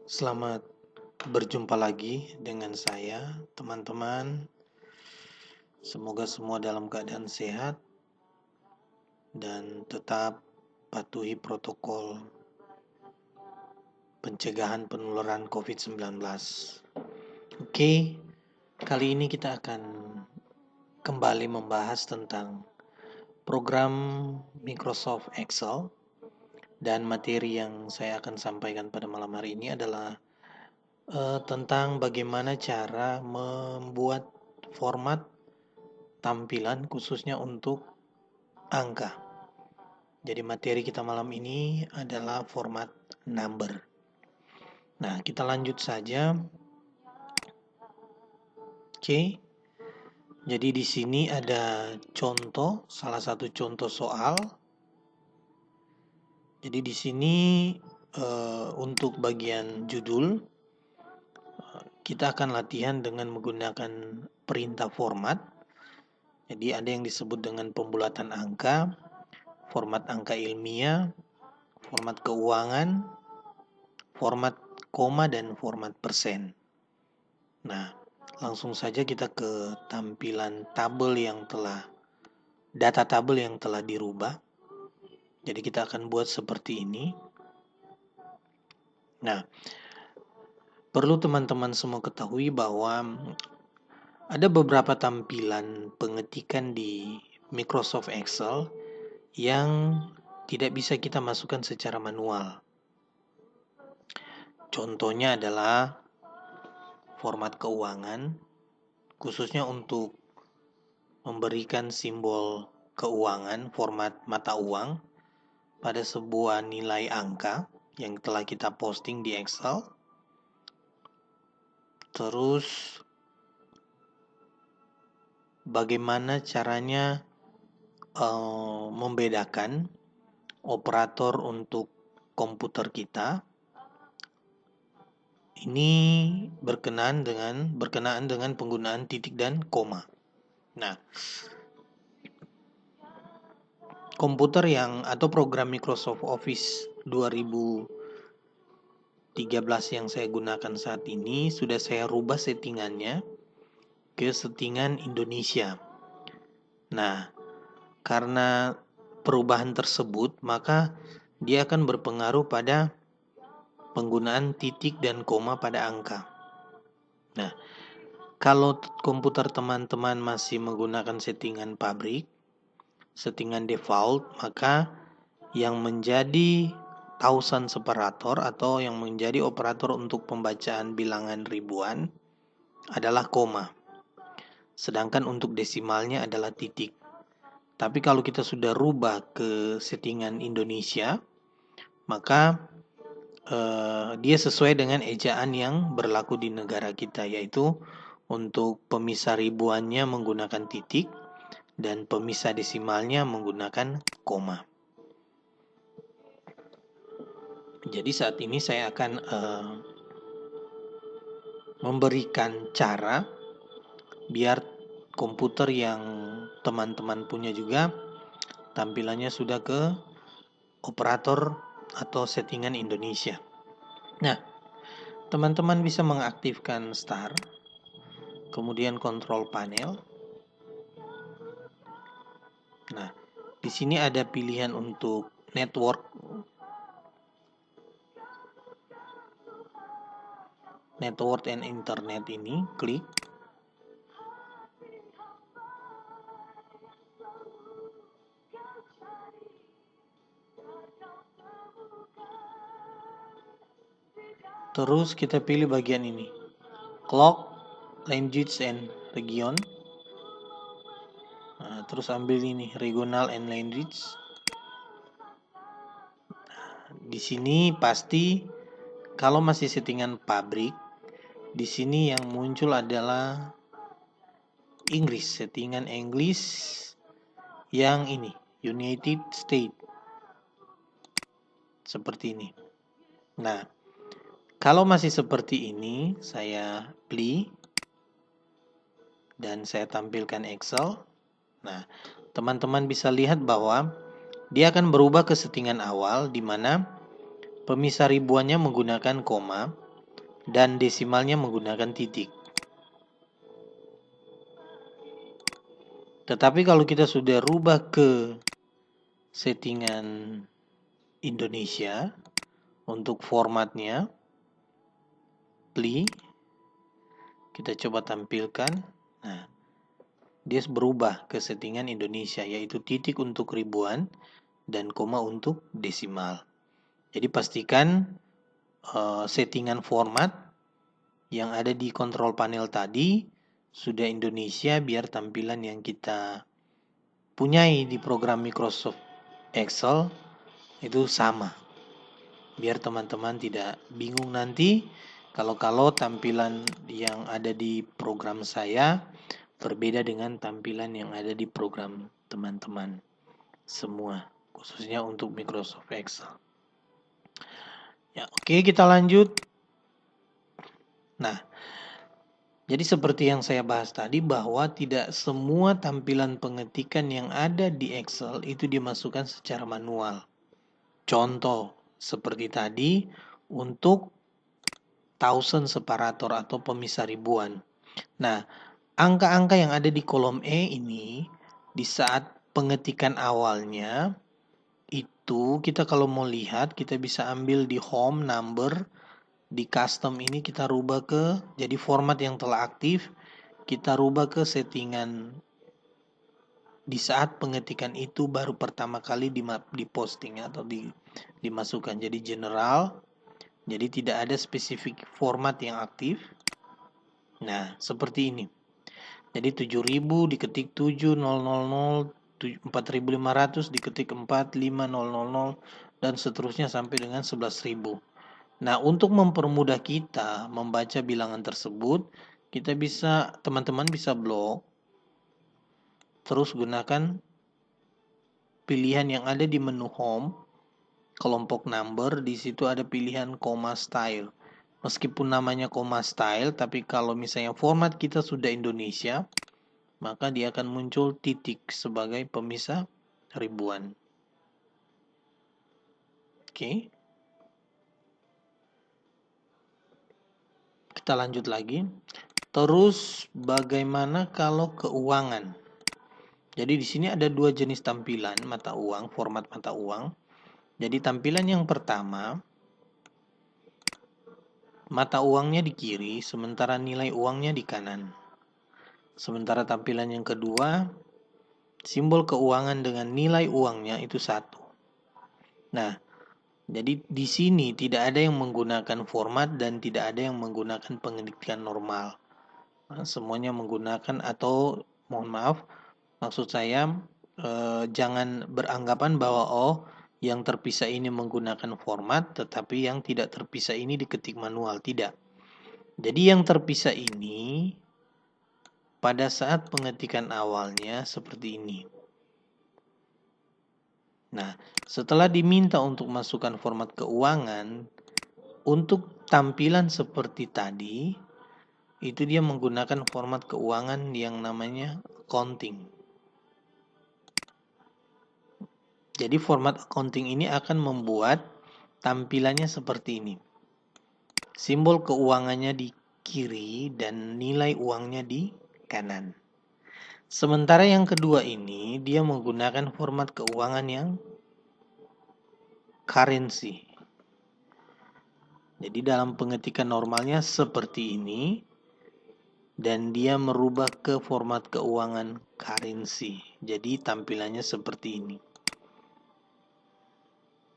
Selamat berjumpa lagi dengan saya, teman-teman. Semoga semua dalam keadaan sehat dan tetap patuhi protokol pencegahan penularan COVID-19. Oke, kali ini kita akan kembali membahas tentang program Microsoft Excel, dan materi yang saya akan sampaikan pada malam hari ini adalah tentang bagaimana cara membuat format tampilan khususnya untuk angka. Jadi materi kita malam ini adalah format number. Nah, kita lanjut saja. Oke. Jadi di sini ada contoh, salah satu contoh soal. Jadi di sini untuk bagian judul kita akan latihan dengan menggunakan perintah format. Jadi ada yang disebut dengan pembulatan angka, format angka ilmiah, format keuangan, format koma, dan format persen. Nah, langsung saja kita ke tampilan data tabel yang telah dirubah. Jadi kita akan buat seperti ini. Nah, perlu teman-teman semua ketahui bahwa ada beberapa tampilan pengetikan di Microsoft Excel yang tidak bisa kita masukkan secara manual. Contohnya adalah format keuangan, khususnya untuk memberikan simbol keuangan, format mata uang pada sebuah nilai angka yang telah kita posting di Excel. Terus bagaimana caranya membedakan operator untuk komputer kita. Ini berkenaan dengan penggunaan titik dan koma. Nah, komputer atau program Microsoft Office 2013 yang saya gunakan saat ini sudah saya rubah settingannya ke settingan Indonesia. Nah, karena perubahan tersebut, maka dia akan berpengaruh pada penggunaan titik dan koma pada angka. Nah, kalau komputer teman-teman masih menggunakan settingan pabrik, settingan default, maka yang menjadi thousand separator atau yang menjadi operator untuk pembacaan bilangan ribuan adalah koma. Sedangkan untuk desimalnya adalah titik. Tapi kalau kita sudah rubah ke settingan Indonesia, maka dia sesuai dengan ejaan yang berlaku di negara kita, yaitu untuk pemisah ribuannya menggunakan titik dan pemisah desimalnya menggunakan koma. Jadi saat ini saya akan memberikan cara biar komputer yang teman-teman punya juga tampilannya sudah ke operator atau settingan Indonesia. Nah, teman-teman bisa mengaktifkan start, kemudian control panel. Nah, di sini ada pilihan untuk network and internet ini, klik. Terus kita pilih bagian ini, clock, language and region. Nah, terus ambil ini, regional and language. Di sini pasti kalau masih settingan pabrik, di sini yang muncul adalah Inggris, settingan Inggris yang ini, United States. Seperti ini. Nah, kalau masih seperti ini, saya pilih dan saya tampilkan Excel. Nah, teman-teman bisa lihat bahwa dia akan berubah ke settingan awal di mana Pemisah ribuannya menggunakan koma dan desimalnya menggunakan titik. Tetapi kalau kita sudah rubah ke settingan Indonesia untuk formatnya, kita coba tampilkan. Nah, dia berubah ke settingan Indonesia, yaitu titik untuk ribuan dan koma untuk desimal. Jadi pastikan settingan format yang ada di control panel tadi sudah Indonesia, biar tampilan yang kita punyai di program Microsoft Excel itu sama. Biar teman-teman tidak bingung nanti kalau tampilan yang ada di program saya berbeda dengan tampilan yang ada di program teman-teman semua, khususnya untuk Microsoft Excel. Ya, oke, kita lanjut. Nah, jadi seperti yang saya bahas tadi, bahwa tidak semua tampilan pengetikan yang ada di Excel itu dimasukkan secara manual. Contoh seperti tadi untuk thousand separator atau pemisah ribuan. Nah, angka-angka yang ada di kolom E ini di saat pengetikan awalnya itu kita kalau mau lihat, kita bisa ambil di home number, di custom ini kita rubah ke jadi format yang telah aktif, kita rubah ke settingan di saat pengetikan itu baru pertama kali diposting atau dimasukkan. Jadi general, jadi tidak ada spesifik format yang aktif. Nah, seperti ini. Jadi 7000 diketik 7000, 4500 diketik 45000 dan seterusnya sampai dengan 11.000. Nah, untuk mempermudah kita membaca bilangan tersebut, kita bisa, teman-teman bisa blok, terus gunakan pilihan yang ada di menu home, kelompok number, di situ ada pilihan comma style. Meskipun namanya comma style, tapi kalau misalnya format kita sudah Indonesia, maka dia akan muncul titik sebagai pemisah ribuan. Oke. Kita lanjut lagi. Terus bagaimana kalau keuangan? Jadi di sini ada dua jenis tampilan mata uang, format mata uang. Jadi tampilan yang pertama, mata uangnya di kiri, sementara nilai uangnya di kanan. Sementara tampilan yang kedua, simbol keuangan dengan nilai uangnya itu satu. Nah, jadi di sini tidak ada yang menggunakan format dan tidak ada yang menggunakan pengetikan normal. Nah, semuanya menggunakan, atau mohon maaf, maksud saya jangan beranggapan bahwa yang terpisah ini menggunakan format, tetapi yang tidak terpisah ini diketik manual. Tidak. Jadi yang terpisah ini pada saat pengetikan awalnya seperti ini. Nah, setelah diminta untuk masukkan format keuangan, untuk tampilan seperti tadi, itu dia menggunakan format keuangan yang namanya accounting. Jadi format accounting ini akan membuat tampilannya seperti ini. Simbol keuangannya di kiri dan nilai uangnya di kanan. Sementara yang kedua ini dia menggunakan format keuangan yang currency. Jadi dalam pengetikan normalnya seperti ini, dan dia merubah ke format keuangan currency. Jadi tampilannya seperti ini.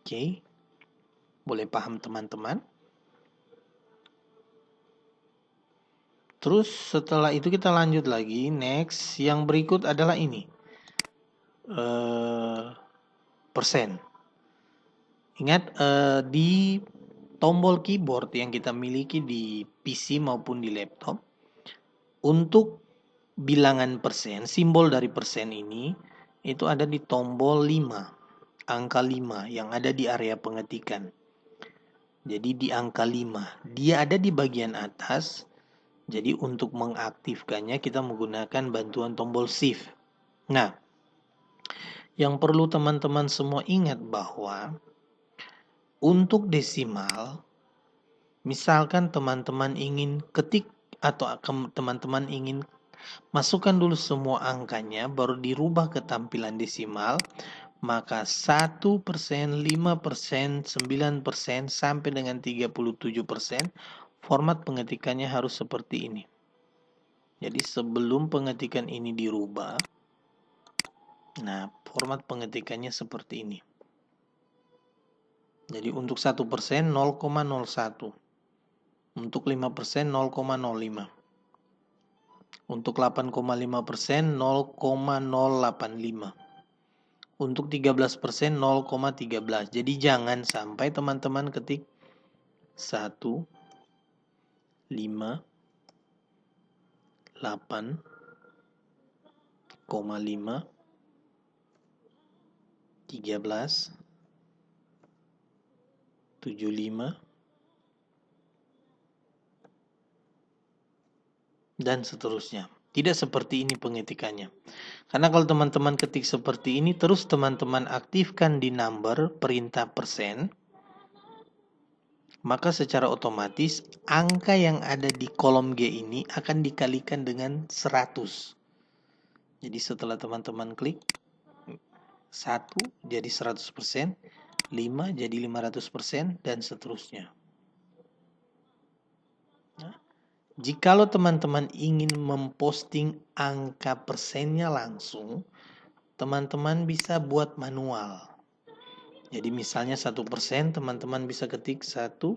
Oke. Boleh paham teman-teman? Terus setelah itu kita lanjut lagi. Next, yang berikut adalah ini. Persen. Ingat, di tombol keyboard yang kita miliki di PC maupun di laptop, untuk bilangan persen, simbol dari persen ini, itu ada di tombol 5, angka 5 yang ada di area pengetikan. Jadi di angka 5, dia ada di bagian atas. Jadi untuk mengaktifkannya kita menggunakan bantuan tombol shift. Nah, yang perlu teman-teman semua ingat bahwa Untuk desimal, misalkan teman-teman ingin ketik atau teman-teman ingin masukkan dulu semua angkanya, baru dirubah ke tampilan desimal, maka 1%, 5%, 9%, sampai dengan 37%, format pengetikannya harus seperti ini. Jadi sebelum pengetikan ini dirubah, nah format pengetikannya seperti ini. Jadi untuk 1% 0,01. Untuk 5% 0,05. Untuk 8,5% 0,085. Untuk 13% 0,13. Jadi jangan sampai teman-teman ketik 1, 5, 8,5, 13, 75, dan seterusnya. Tidak seperti ini pengetikannya. Karena kalau teman-teman ketik seperti ini, terus teman-teman aktifkan di number perintah persen, maka secara otomatis angka yang ada di kolom G ini akan dikalikan dengan 100. Jadi setelah teman-teman klik 1 jadi 100%, 5 jadi 500%, dan seterusnya. Nah, jikalau teman-teman ingin memposting angka persennya langsung, teman-teman bisa buat manual. Jadi misalnya 1%, teman-teman bisa ketik 1,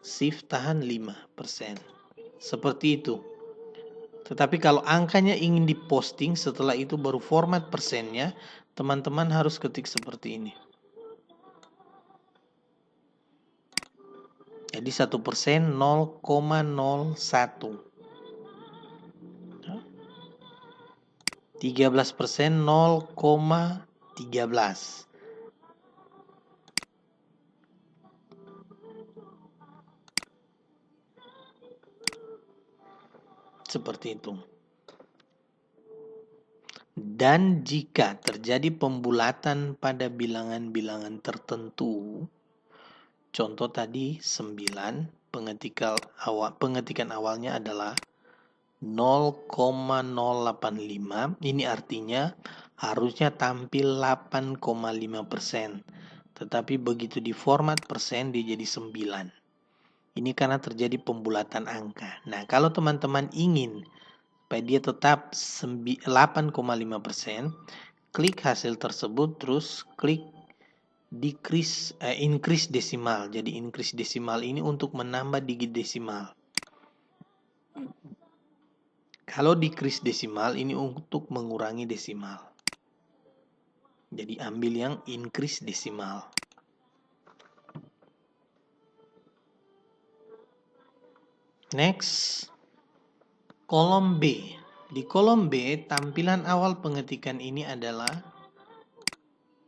shift tahan 5%. Seperti itu. Tetapi kalau angkanya ingin diposting, setelah itu baru format persennya, teman-teman harus ketik seperti ini. Jadi 1% 0,01. 13% 0,13. Seperti itu. Dan jika terjadi pembulatan pada bilangan-bilangan tertentu, contoh tadi 9, pengetikan awalnya adalah 0,085. Ini artinya harusnya tampil 8,5%. Tetapi begitu di format persen dia jadi 9. Ini karena terjadi pembulatan angka. Nah, kalau teman-teman ingin supaya dia tetap 8,5%, klik hasil tersebut, terus klik increase desimal. Jadi increase desimal ini untuk menambah digit desimal. Kalau decrease desimal ini untuk mengurangi desimal. Jadi ambil yang increase desimal. Next, kolom B. Di kolom B, tampilan awal pengetikan ini adalah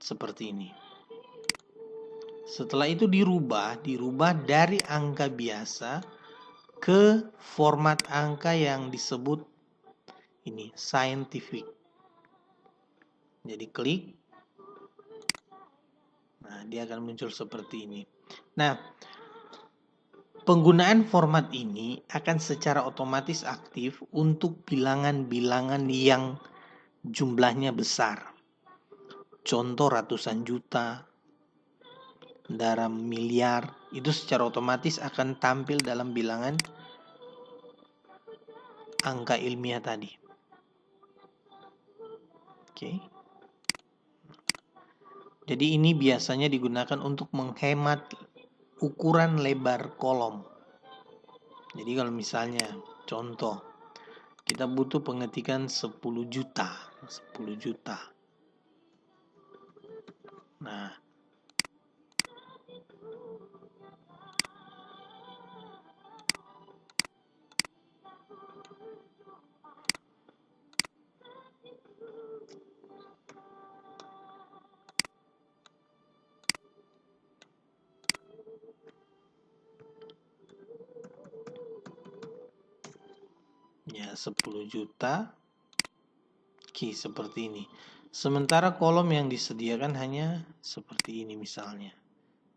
seperti ini. Setelah itu dirubah dari angka biasa ke format angka yang disebut ini scientific. Jadi klik. Nah, dia akan muncul seperti ini. Nah, penggunaan format ini akan secara otomatis aktif untuk bilangan-bilangan yang jumlahnya besar. Contoh ratusan juta, dalam miliar, itu secara otomatis akan tampil dalam bilangan angka ilmiah tadi. Oke. Jadi ini biasanya digunakan untuk menghemat ukuran lebar kolom. Jadi kalau misalnya contoh kita butuh pengetikan 10 juta. Nah, ya 10 juta. Oke, seperti ini. Sementara kolom yang disediakan hanya seperti ini misalnya.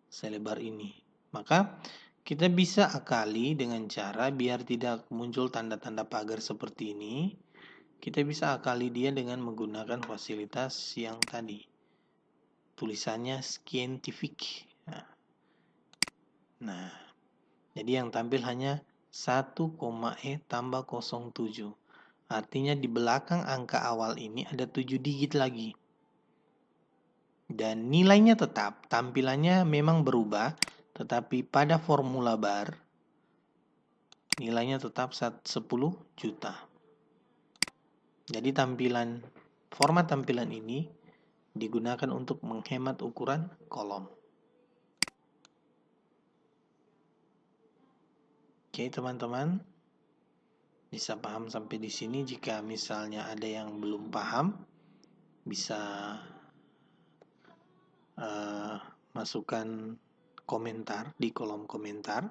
selebar ini. Maka kita bisa akali dengan cara biar tidak muncul tanda-tanda pagar seperti ini. Kita bisa akali dia dengan menggunakan fasilitas yang tadi. Tulisannya scientific. Nah, jadi yang tampil hanya 1,E tambah 07. Artinya di belakang angka awal ini ada 7 digit lagi. Dan nilainya tetap, tampilannya memang berubah, tetapi pada formula bar, nilainya tetap 10 juta. Jadi format tampilan ini digunakan untuk menghemat ukuran kolom. Oke teman-teman, bisa paham sampai di sini. Jika misalnya ada yang belum paham, bisa masukkan komentar di kolom komentar,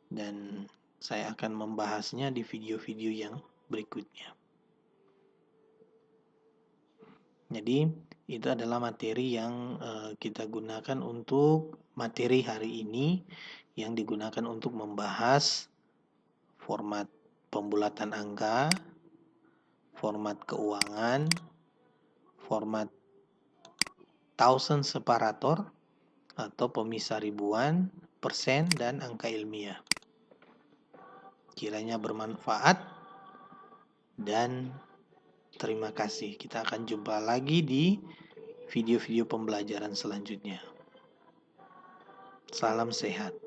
dan saya akan membahasnya di video-video yang berikutnya. Jadi itu adalah materi yang kita gunakan untuk materi hari ini, yang digunakan untuk membahas format pembulatan angka, format keuangan, format thousand separator atau pemisah ribuan, persen, dan angka ilmiah. Kiranya bermanfaat dan terima kasih. Kita akan jumpa lagi di video-video pembelajaran selanjutnya. Salam sehat.